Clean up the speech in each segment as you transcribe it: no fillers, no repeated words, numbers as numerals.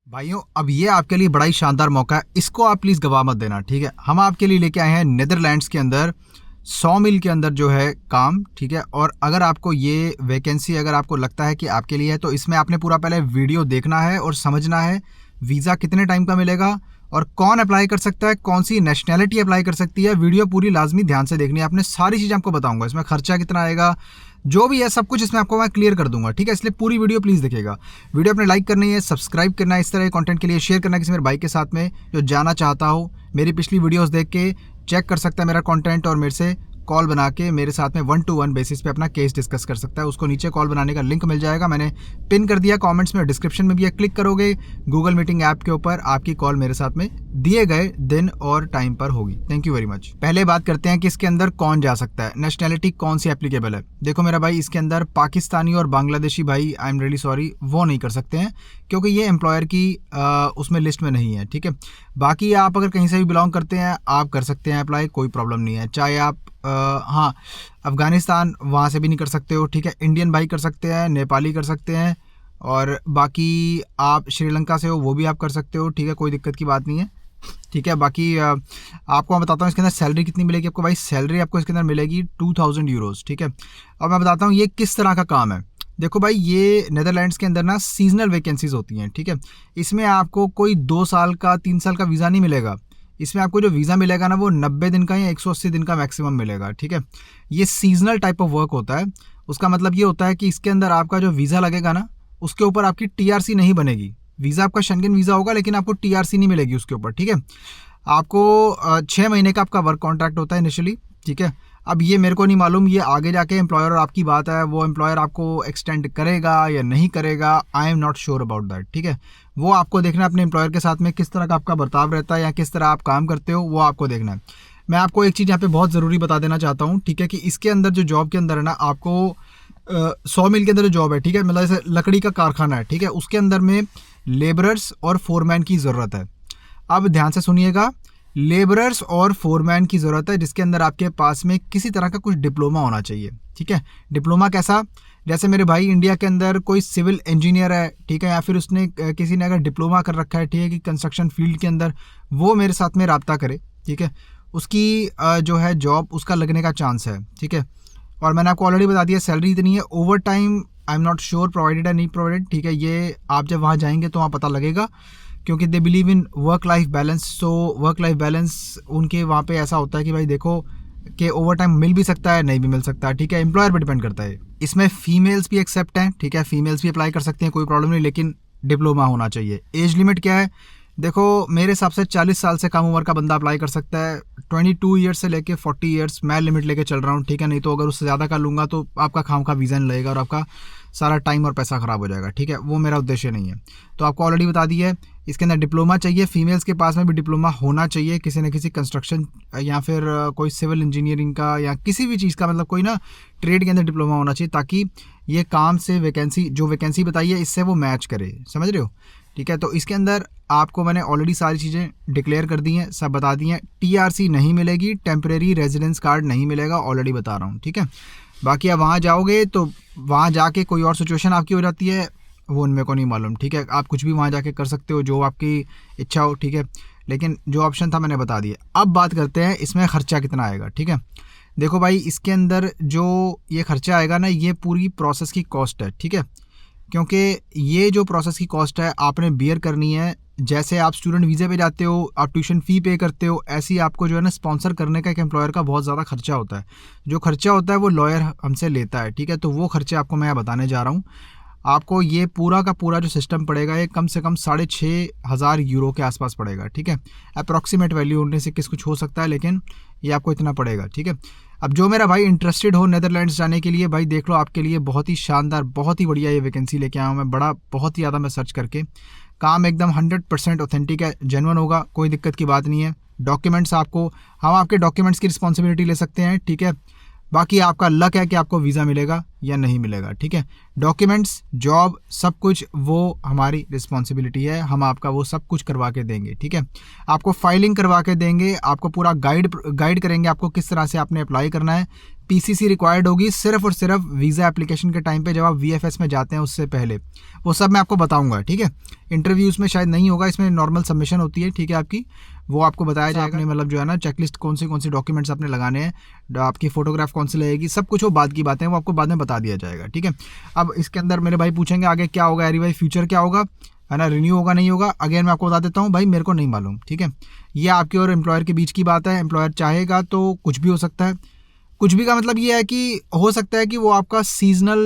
भाइयों, अब ये आपके लिए बड़ा ही शानदार मौका है, इसको आप प्लीज़ गवा मत देना। ठीक है, हम आपके लिए लेके आए हैं नेदरलैंड्स के अंदर 100 मील के अंदर जो है काम। ठीक है, और अगर आपको ये वैकेंसी अगर आपको लगता है कि आपके लिए है तो इसमें आपने पूरा पहले वीडियो देखना है और समझना है वीज़ा कितने टाइम का मिलेगा और कौन अप्लाई कर सकता है, कौन सी नेशनैलिटी अप्लाई कर सकती है। वीडियो पूरी लाजमी ध्यान से देखनी है आपने, सारी चीज़ें आपको बताऊंगा, इसमें खर्चा कितना आएगा, जो भी है सब कुछ इसमें आपको मैं क्लियर कर दूंगा। ठीक है, इसलिए पूरी वीडियो प्लीज़ देखिएगा। वीडियो अपने लाइक करनी है, सब्सक्राइब करना है, इस तरह के कंटेंट के लिए शेयर करना है किसी मेरे भाई के साथ में जो जाना चाहता हो। मेरी पिछली वीडियोस देख के चेक कर सकता है मेरा कंटेंट और मेरे से कॉल बना के मेरे साथ में 1-to-1 बेसिस पे अपना केस डिस्कस कर सकता है। उसको नीचे कॉल बनाने का लिंक मिल जाएगा, मैंने पिन कर दिया कमेंट्स में, डिस्क्रिप्शन में भी है। क्लिक करोगे गूगल मीटिंग ऐप के ऊपर, आपकी कॉल मेरे साथ में दिए गए दिन और टाइम पर होगी। Thank you very much. पहले बात करते हैं कि इसके अंदर कौन जा सकता है, नेशनैलिटी कौन सी एप्लीकेबल है। देखो मेरा भाई, इसके अंदर पाकिस्तानी और बांग्लादेशी भाई, आई एम रियली सॉरी, वो नहीं कर सकते हैं क्योंकि ये एम्प्लॉयर की उसमें लिस्ट में नहीं है। ठीक है, बाकी आप अगर कहीं से भी बिलोंग करते हैं आप कर सकते हैं अप्लाई, कोई प्रॉब्लम नहीं है। चाहे आप हाँ, अफ़गानिस्तान वहाँ से भी नहीं कर सकते हो। ठीक है, इंडियन भाई कर सकते हैं, नेपाली कर सकते हैं, और बाकी आप श्रीलंका से हो वो भी आप कर सकते हो। ठीक है, कोई दिक्कत की बात नहीं है। ठीक है, बाकी आपको मैं बताता हूँ इसके अंदर सैलरी कितनी मिलेगी आपको। भाई सैलरी आपको इसके अंदर मिलेगी 2000 यूरोज़। ठीक है, और मैं बताता हूँ ये किस तरह का काम है। देखो भाई, ये नेदरलैंड्स के अंदर ना सीजनल वैकेंसीज होती हैं। ठीक है, इसमें आपको कोई 2 साल का 3 साल का वीज़ा नहीं मिलेगा। इसमें आपको जो वीज़ा मिलेगा ना वो 90 दिन का या 180 दिन का मैक्सिमम मिलेगा। ठीक है, ये सीजनल टाइप ऑफ वर्क होता है। उसका मतलब ये होता है कि इसके अंदर आपका जो वीज़ा लगेगा ना उसके ऊपर आपकी टीआरसी नहीं बनेगी। वीज़ा आपका शेंगन वीज़ा होगा लेकिन आपको टीआरसी नहीं मिलेगी उसके ऊपर। ठीक है, आपको 6 महीने का आपका वर्क कॉन्ट्रैक्ट होता है इनिशियली। ठीक है, अब ये मेरे को नहीं मालूम, ये आगे जाके एम्प्लॉयर और आपकी बात है, वो एम्प्लॉयर आपको एक्सटेंड करेगा या नहीं करेगा, I am not sure about that. ठीक है, वो आपको देखना है अपने एम्प्लॉयर के साथ में किस तरह का आपका बर्ताव रहता है या किस तरह आप काम करते हो, वो आपको देखना है। मैं आपको एक चीज़ यहाँ पे बहुत ज़रूरी बता देना चाहता हूँ। ठीक है, कि इसके अंदर जो जॉब के अंदर है ना, आपको 100 मील के अंदर जो जॉब है, ठीक है, मतलब जैसे लकड़ी का कारखाना है, ठीक है, उसके अंदर में लेबरर्स और फोरमैन की ज़रूरत है। अब ध्यान से सुनिएगा, लेबरर्स और फोरमैन की ज़रूरत है जिसके अंदर आपके पास में किसी तरह का कुछ डिप्लोमा होना चाहिए। ठीक है, डिप्लोमा कैसा, जैसे मेरे भाई इंडिया के अंदर कोई सिविल इंजीनियर है, ठीक है, या फिर उसने किसी ने अगर डिप्लोमा कर रखा है, ठीक है, कि कंस्ट्रक्शन फील्ड के अंदर, वो मेरे साथ में रब्ता करे। ठीक है, उसकी जो है जॉब उसका लगने का चांस है। ठीक है, और मैंने आपको ऑलरेडी बता दिया सैलरी इतनी है। Over time I am not sure provided है नहीं प्रोवाइडेड। ठीक है, ये आप जब वहाँ जाएंगे तो वहाँ पता लगेगा, क्योंकि they believe in work life balance. So work life balance उनके वहाँ पे ऐसा होता है कि भाई देखो कि ओवर टाइम मिल भी सकता है, नहीं भी मिल सकता है। ठीक है, एम्प्लॉयर पर डिपेंड करता है। इसमें फीमेल्स भी एक्सेप्ट हैं। ठीक है, फीमेल्स भी अप्लाई कर सकती हैं, कोई प्रॉब्लम नहीं, लेकिन डिप्लोमा होना चाहिए। एज लिमिट क्या है, देखो मेरे हिसाब से 40 साल से कम उम्र का बंदा अप्लाई कर सकता है। 22 ईयर्स से लेके 40 ईयर्स मैं लिमिट लेके चल रहा हूँ। ठीक है, नहीं तो अगर उससे ज़्यादा का लूँगा तो आपका खाम का वीज़ा नहीं लगेगा और आपका सारा टाइम और पैसा ख़राब हो जाएगा। ठीक है, वो मेरा उद्देश्य नहीं है। तो आपको ऑलरेडी बता दिया है, इसके अंदर डिप्लोमा चाहिए। फीमेल्स के पास में भी डिप्लोमा होना चाहिए, किसी न किसी कंस्ट्रक्शन या फिर कोई सिविल इंजीनियरिंग का या किसी भी चीज़ का, मतलब कोई ना ट्रेड के अंदर डिप्लोमा होना चाहिए, ताकि ये काम से वैकेंसी जो वैकेंसी बताई है इससे वो मैच करे। समझ रहे हो? ठीक है, तो इसके अंदर आपको मैंने ऑलरेडी सारी चीज़ें डिक्लेयर कर दी हैं, सब बता दी हैं। टीआरसी नहीं मिलेगी, टेम्परेरी रेजिडेंस कार्ड नहीं मिलेगा, ऑलरेडी बता रहा हूँ। ठीक है, बाकी आप वहाँ जाओगे तो वहाँ जाके कोई और सिचुएशन आपकी हो जाती है, वो उनमें को नहीं मालूम। ठीक है, आप कुछ भी वहाँ जाके कर सकते हो जो आपकी इच्छा हो। ठीक है, लेकिन जो ऑप्शन था मैंने बता दिया। अब बात करते हैं इसमें ख़र्चा कितना आएगा। ठीक है, देखो भाई, इसके अंदर जो ये खर्चा आएगा ना, ये पूरी प्रोसेस की कॉस्ट है। ठीक है, क्योंकि ये जो प्रोसेस की कॉस्ट है आपने बियर करनी है। जैसे आप स्टूडेंट वीज़े पे जाते हो, आप ट्यूशन फ़ी पे करते हो, ऐसे ही आपको जो है ना स्पॉन्सर करने का एक एम्प्लॉयर का बहुत ज़्यादा खर्चा होता है। जो खर्चा होता है वो लॉयर हमसे लेता है। ठीक है, तो वो खर्चे आपको मैं बताने जा रहा हूँ। आपको ये पूरा का पूरा जो सिस्टम पड़ेगा ये कम से कम 6500 यूरो के आसपास पड़ेगा। ठीक है, अप्रॉक्सीमेट वैल्यू उनमें से कुछ हो सकता है, लेकिन ये आपको इतना पड़ेगा। ठीक है, अब जो मेरा भाई इंटरेस्टेड हो नेदरलैंड्स जाने के लिए, भाई देख लो, आपके लिए बहुत ही शानदार, बहुत ही बढ़िया ये वैकेंसी लेके आया हूँ मैं, बड़ा बहुत ही ज़्यादा मैं सर्च करके। काम एकदम 100% ऑथेंटिक है, जेन्युइन होगा, कोई दिक्कत की बात नहीं है। डॉक्यूमेंट्स आपको, हम आपके डॉक्यूमेंट्स की रिस्पॉन्सिबिलिटी ले सकते हैं। ठीक है, बाकी आपका लक है कि आपको वीज़ा मिलेगा या नहीं मिलेगा। ठीक है, डॉक्यूमेंट्स, जॉब, सब कुछ वो हमारी रिस्पॉन्सिबिलिटी है, हम आपका वो सब कुछ करवा के देंगे। ठीक है, आपको फाइलिंग करवा के देंगे, आपको पूरा गाइड करेंगे आपको किस तरह से आपने अप्लाई करना है, पीसीसी रिक्वायर्ड होगी सिर्फ और सिर्फ वीज़ा एप्लीकेशन के टाइम पे, जब आप वीएफएस में जाते हैं उससे पहले। वो सब मैं आपको बताऊंगा, ठीक है। इंटरव्यूज़ में शायद नहीं होगा, इसमें नॉर्मल सबमिशन होती है, ठीक है आपकी, वो आपको बताया जाएगा। आपने मतलब जो है ना चेकलिस्ट कौन से डॉक्यूमेंट्स आपने लगाने हैं, आपकी फोटोग्राफ कौन सी लगेगी, सब कुछ वो बाद की बातें हैं, वो आपको बाद में बता दिया जाएगा, ठीक है। अब इसके अंदर मेरे भाई पूछेंगे आगे क्या होगा यारी भाई, फ्यूचर क्या होगा, है ना, रिन्यू होगा नहीं होगा। अगेन मैं आपको बता देता हूँ भाई, मेरे को नहीं मालूम, ठीक है। ये आपके और एम्प्लॉयर के बीच की बात है। एम्प्लॉयर चाहेगा तो कुछ भी हो सकता है। कुछ भी का मतलब ये है कि हो सकता है कि वो आपका सीजनल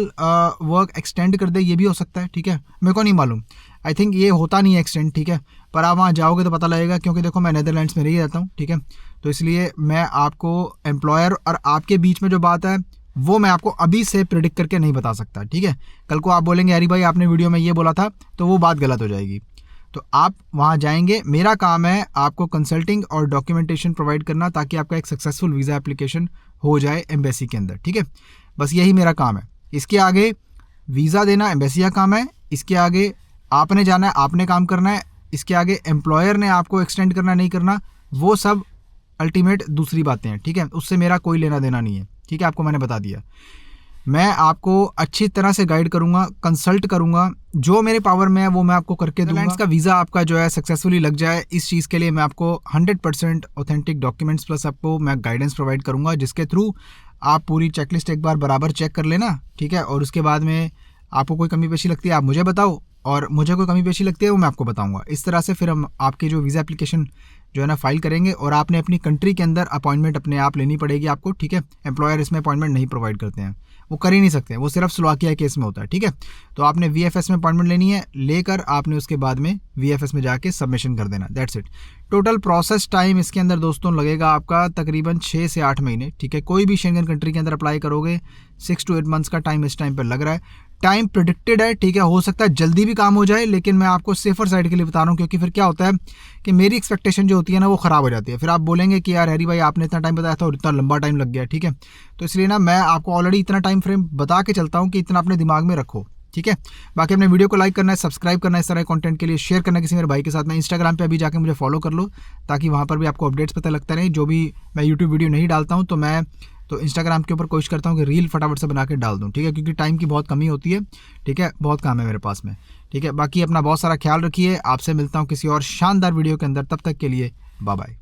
वर्क एक्सटेंड कर दे, ये भी हो सकता है, ठीक है। मेरे को नहीं मालूम, आई थिंक ये होता नहीं है एक्सटेंड, ठीक है। पर आप वहाँ जाओगे तो पता लगेगा, क्योंकि देखो मैं नेदरलैंड्स में रही रहता हूँ, ठीक है। तो इसलिए मैं आपको एम्प्लॉयर और आपके बीच में जो बात है वो मैं आपको अभी से प्रिडिक्ट करके नहीं बता सकता, ठीक है। कल को आप बोलेंगे अरे भाई आपने वीडियो में ये बोला था, तो वो बात गलत हो जाएगी। तो आप वहाँ जाएंगे, मेरा काम है आपको कंसल्टिंग और डॉक्यूमेंटेशन प्रोवाइड करना, ताकि आपका एक सक्सेसफुल वीज़ा एप्लीकेशन हो जाए एम्बेसी के अंदर, ठीक है। बस यही मेरा काम है। इसके आगे वीज़ा देना एम्बेसी का काम है, इसके आगे आपने जाना है, आपने काम करना है, इसके आगे एम्प्लॉयर ने आपको एक्सटेंड करना नहीं करना, वो सब अल्टीमेट दूसरी बातें हैं, ठीक है। उससे मेरा कोई लेना देना नहीं है, ठीक है। आपको मैंने बता दिया, मैं आपको अच्छी तरह से गाइड करूंगा, कंसल्ट करूंगा, जो मेरे पावर में है वो मैं आपको करके दूंगा। नेदरलैंड्स का वीज़ा आपका जो है सक्सेसफुली लग जाए, इस चीज़ के लिए मैं आपको 100% ऑथेंटिक डॉक्यूमेंट्स प्लस आपको मैं गाइडेंस प्रोवाइड करूंगा, जिसके थ्रू आप पूरी चेकलिस्ट एक बार बराबर चेक कर लेना, ठीक है। और उसके बाद में आपको कोई कमी पेशी लगती है आप मुझे बताओ, और मुझे कोई कमी पेशी लगती है वो मैं आपको बताऊंगा। इस तरह से फिर हम आपकी जो वीज़ा एप्लीकेशन जो है ना फाइल करेंगे, और आपने अपनी कंट्री के अंदर अपॉइंटमेंट अपने आप लेनी पड़ेगी आपको, ठीक है। एम्प्लॉयर इसमें अपॉइंटमेंट नहीं प्रोवाइड करते हैं, वो कर ही नहीं सकते, वो सिर्फ स्लोवाकिया केस में होता है, ठीक है। तो आपने वीएफएस में अपॉइंटमेंट लेनी है, लेकर आपने उसके बाद में वीएफएस में जाके सबमिशन कर देना, that's it. Total process time इसके अंदर दोस्तों लगेगा आपका तकरीबन 6 से 8 महीने, ठीक है। कोई भी शेंगन कंट्री के अंदर अप्लाई करोगे 6 to 8 मंथ्स का टाइम इस टाइम पर लग रहा है। टाइम प्रिडिक्टेड है, ठीक है। हो सकता है जल्दी भी काम हो जाए, लेकिन मैं आपको सेफर साइड के लिए बता रहा हूँ, क्योंकि फिर क्या होता है कि मेरी एक्सपेक्टेशन जो होती है ना वो ख़राब हो जाती है। फिर आप बोलेंगे कि यार हैरी भाई आपने इतना टाइम बताया था और इतना लंबा टाइम लग गया, ठीक है। तो इसलिए ना मैं आपको ऑलरेडी इतना टाइम फ्रेम बता के चलता हूँ कि इतना अपने दिमाग में रखो, ठीक है। बाकी अपने वीडियो को लाइक करना है, सब्सक्राइब करना है, इस तरह कंटेंट के लिए शेयर करना है किसी मेरे भाई के साथ में। इंस्टाग्राम पे अभी जाके मुझे फॉलो कर लो, ताकि वहाँ पर भी आपको अपडेट्स पता लगता रहे। जो भी मैं यूट्यूब वीडियो नहीं डालता हूँ तो इंस्टाग्राम के ऊपर कोशिश करता हूँ कि रील फटाफट से बना के डाल दूँ, ठीक है। क्योंकि टाइम की बहुत कमी होती है, ठीक है, बहुत काम है मेरे पास में, ठीक है। बाकी अपना बहुत सारा ख्याल रखिए, आपसे मिलता हूँ किसी और शानदार वीडियो के अंदर, तब तक के लिए बाय बाय।